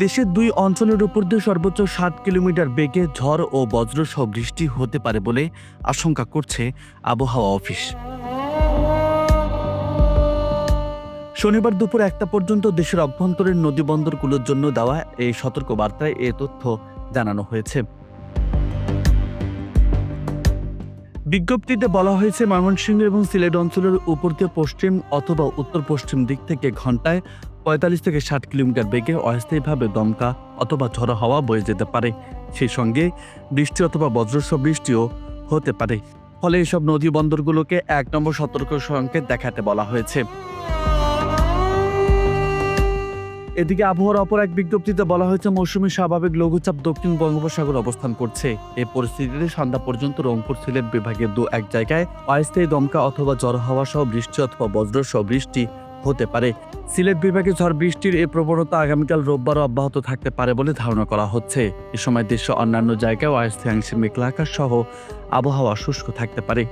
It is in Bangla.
দেশের 2 অঞ্চলের উপর দিয়ে সর্বোচ্চ 60 কিলোমিটার বেগে ঝড় ও বজ্রসহ বৃষ্টি হতে পারে বলে আশঙ্কা করছে আবহাওয়া অফিস। শনিবার দুপুর 1টা পর্যন্ত দেশের অভ্যন্তরীণ নদীবন্দরগুলোর জন্য দেওয়া এই সতর্কবার্তায় এ তথ্য জানানো হয়েছে। বিজ্ঞপ্তিতে বলা হয়েছে, ময়মনসিংহ এবং সিলেট অঞ্চলের উপর দিয়ে পশ্চিম অথবা উত্তর পশ্চিম দিক থেকে ঘন্টায় 45 থেকে 60 কিলোমিটার বেগে অস্থায়ীভাবে দমকা অথবা ঝড়ো হাওয়া বয়ে যেতে পারে। সেই সঙ্গে বৃষ্টি অথবা বজ্রসহ বৃষ্টিও হতে পারে। ফলে এসব নদী বন্দরগুলোকে 1 নম্বর সতর্ক সংকেত দেখাতে বলা হয়েছে। এদিকে আবহাওয়ার অপর এক বিজ্ঞপ্তিতে বলা হয়েছে, মৌসুমী স্বাভাবিক লঘুচাপ দক্ষিণ বঙ্গোপসাগরে অবস্থান করছে। এই পরিস্থিতিতে সন্ধ্যা পর্যন্ত রংপুর সিলেট বিভাগের 2-1 জায়গায় অস্থায়ী দমকা অথবা ঝড়ো হাওয়া সহ বৃষ্টি অথবা বজ্রসহ বৃষ্টি হতে পারে। সিলেট বিভাগে ঝড় বৃষ্টির এই প্রবণতা আগামীকাল রোববারও অব্যাহত থাকতে পারে বলে ধারণা করা হচ্ছে। এ সময় দেশের অন্যান্য জায়গায় অস্থায়ী আংশিক মেঘলা আকাশ সহ আবহাওয়া শুষ্ক থাকতে পারে।